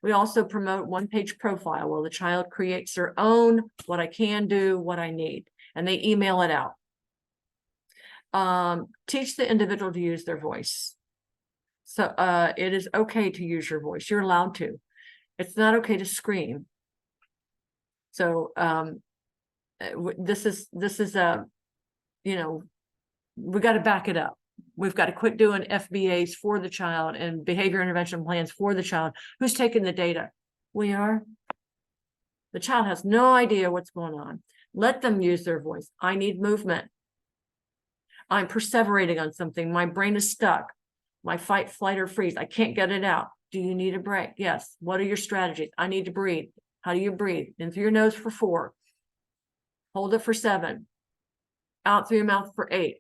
Speaker 2: We also promote one-page profile where the child creates their own, what I can do, what I need, and they email it out. Teach the individual to use their voice. So it is okay to use your voice. You're allowed to. It's not okay to scream. So this is you know, we got to back it up. We've got to quit doing FBAs for the child and behavior intervention plans for the child. Who's taking the data? We are. The child has no idea what's going on. Let them use their voice. I need movement. I'm perseverating on something. My brain is stuck. My fight, flight, or freeze. I can't get it out. Do you need a break? Yes. What are your strategies? I need to breathe. How do you breathe? In through your nose for 4. Hold it for 7. Out through your mouth for 8.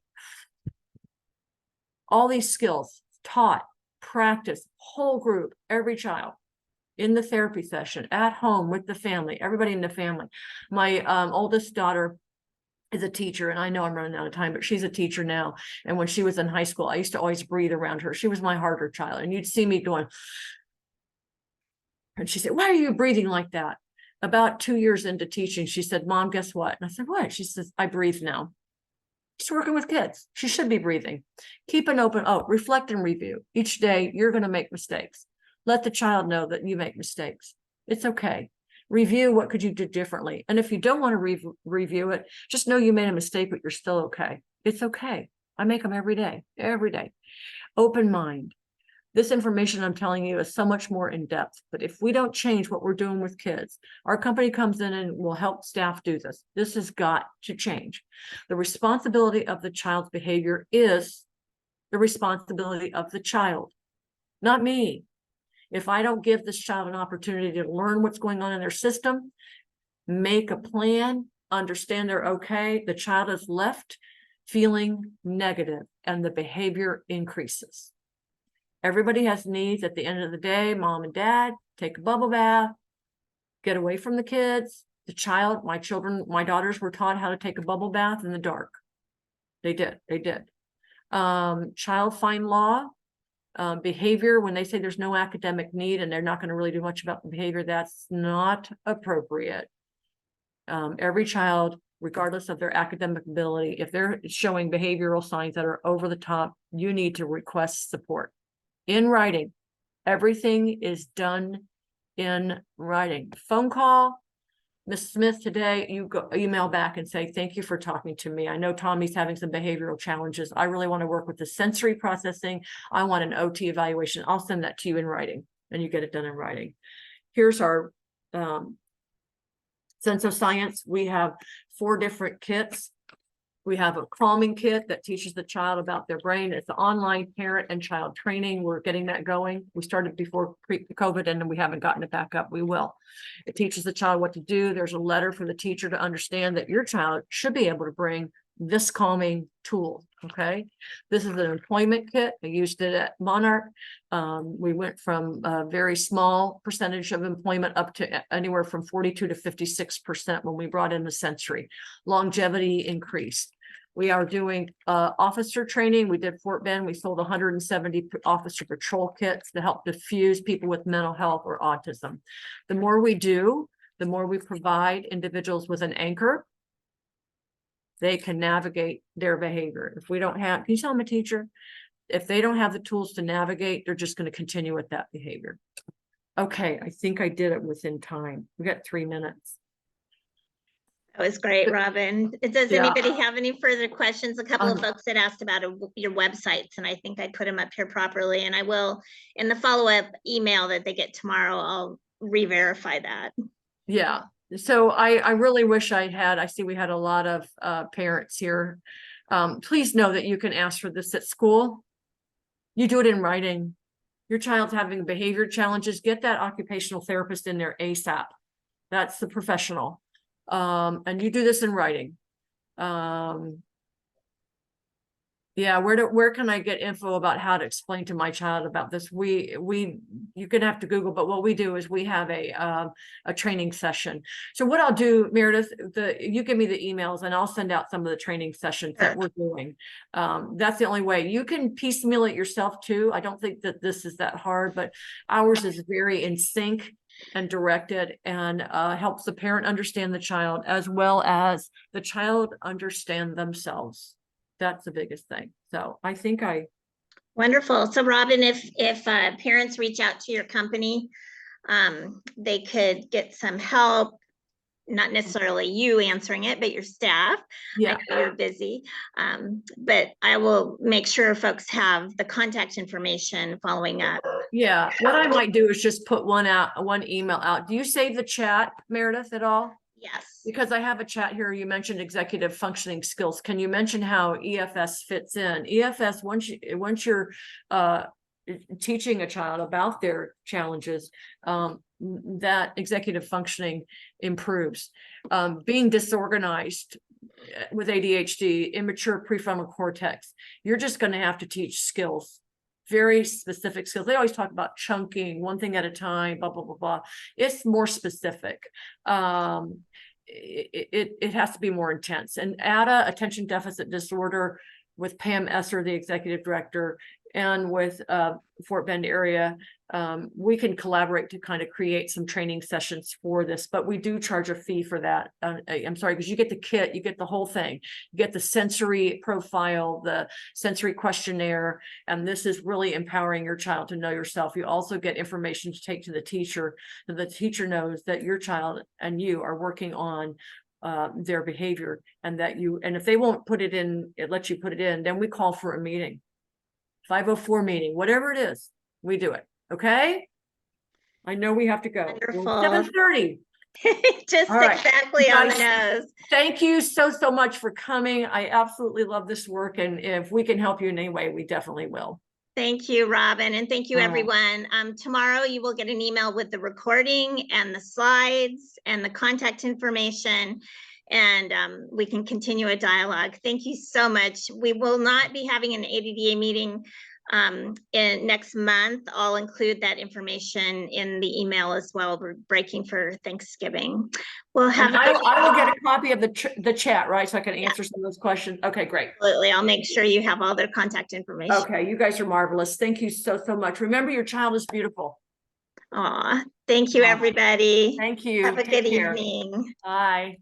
Speaker 2: All these skills taught, practice, whole group, every child in the therapy session, at home with the family, everybody in the family. My oldest daughter is a teacher, and I know I'm running out of time, but she's a teacher now. And when she was in high school, I used to always breathe around her. She was my harder child, and you'd see me going, and she said, why are you breathing like that? About 2 years into teaching, she said, Mom, guess what? And I said, what? She says, I breathe now. She's working with kids. She should be breathing. Keep an open, reflect and review. Each day, you're going to make mistakes. Let the child know that you make mistakes. It's okay. Review what could you do differently. And if you don't want to review it, just know you made a mistake, but you're still okay. It's okay. I make them every day, every day. Open mind. This information I'm telling you is so much more in depth, but if we don't change what we're doing with kids, our company comes in and will help staff do this. This has got to change. The responsibility of the child's behavior is the responsibility of the child, not me. If I don't give this child an opportunity to learn what's going on in their system, make a plan, understand they're okay, the child is left feeling negative and the behavior increases. Everybody has needs at the end of the day. Mom and dad, take a bubble bath, get away from the kids. The child, my daughters were taught how to take a bubble bath in the dark. They did. Child find law. Behavior, when they say there's no academic need and they're not going to really do much about the behavior, that's not appropriate. Every child, regardless of their academic ability, if they're showing behavioral signs that are over the top, you need to request support in writing. Everything is done in writing. Phone call, Ms. Smith, today you go email back and say, thank you for talking to me. I know Tommy's having some behavioral challenges. I really want to work with the sensory processing. I want an OT evaluation. I'll send that to you in writing, and you get it done in writing. Here's our sense of science. We have 4 different kits. We have a calming kit that teaches the child about their brain. It's an online parent and child training. We're getting that going. We started before COVID and we haven't gotten it back up. We will. It teaches the child what to do. There's a letter for the teacher to understand that your child should be able to bring this calming tool. Okay. This is an employment kit. I used it at Monarch. We went from a very small percentage of employment up to anywhere from 42 to 56% when we brought in the sensory. Longevity increased. We are doing officer training. We did Fort Bend. We sold 170 officer patrol kits to help diffuse people with mental health or autism. The more we do, the more we provide individuals with an anchor. They can navigate their behavior. If we don't have, can you tell them a teacher? If they don't have the tools to navigate, they're just going to continue with that behavior. Okay, I think I did it within time. We got 3 minutes.
Speaker 1: That was great, Robin. Does anybody have any further questions? A couple of folks had asked about your websites, and I think I put them up here properly. And I will, in the follow-up email that they get tomorrow, I'll re-verify that.
Speaker 2: Yeah. So I really wish I see we had a lot of parents here. Please know that you can ask for this at school. You do it in writing. Your child's having behavior challenges, get that occupational therapist in there ASAP. That's the professional. And you do this in writing. Yeah, where can I get info about how to explain to my child about this? You can have to Google, but what we do is we have a training session. So what I'll do, Meredith, you give me the emails and I'll send out some of the training sessions that we're doing. That's the only way. You can piecemeal it yourself too. I don't think that this is that hard, but ours is very in sync and directed, and helps the parent understand the child as well as the child understand themselves. That's the biggest thing. So I think
Speaker 1: Wonderful. So Robin, if parents reach out to your company, they could get some help, not necessarily you answering it, but your staff.
Speaker 2: Yeah.
Speaker 1: I know you're busy, but I will make sure folks have the contact information following up.
Speaker 2: Yeah, what I might do is just put one email out. Do you save the chat, Meredith, at all?
Speaker 1: Yes.
Speaker 2: Because I have a chat here. You mentioned executive functioning skills. Can you mention how EFS fits in? EFS, once you're teaching a child about their challenges, that executive functioning improves. Being disorganized with ADHD, immature prefrontal cortex, you're just going to have to teach skills, very specific skills. They always talk about chunking, one thing at a time, blah, blah, blah, blah. It's more specific. It has to be more intense. And ADDA, attention deficit disorder, with Pam Esser, the executive director, and with Fort Bend area, we can collaborate to kind of create some training sessions for this, but we do charge a fee for that. I'm sorry, because you get the kit, you get the whole thing. You get the sensory profile, the sensory questionnaire, and this is really empowering your child to know yourself. You also get information to take to the teacher, so the teacher knows that your child and you are working on their behavior, and if they won't put it in, it lets you put it in, then we call for a meeting. 504 meeting, whatever it is, we do it. Okay. I know we have to go.
Speaker 1: Wonderful.
Speaker 2: 7:30.
Speaker 1: Just
Speaker 2: right.
Speaker 1: Exactly on the nose.
Speaker 2: Thank you so much for coming. I absolutely love this work, and if we can help you in any way, we definitely will.
Speaker 1: Thank you, Robin, and thank you, everyone. Tomorrow you will get an email with the recording and the slides and the contact information, and we can continue a dialogue. Thank you so much. We will not be having an ADDA meeting in next month. I'll include that information in the email as well. We're breaking for Thanksgiving. We'll have.
Speaker 2: I will get a copy of the chat, right? So I can answer some of those questions. Okay, great.
Speaker 1: Absolutely. I'll make sure you have all their contact information.
Speaker 2: Okay, you guys are marvelous. Thank you so much. Remember, your child is beautiful.
Speaker 1: Aw, thank you, everybody.
Speaker 2: Thank you.
Speaker 1: Have a good evening.
Speaker 2: Bye.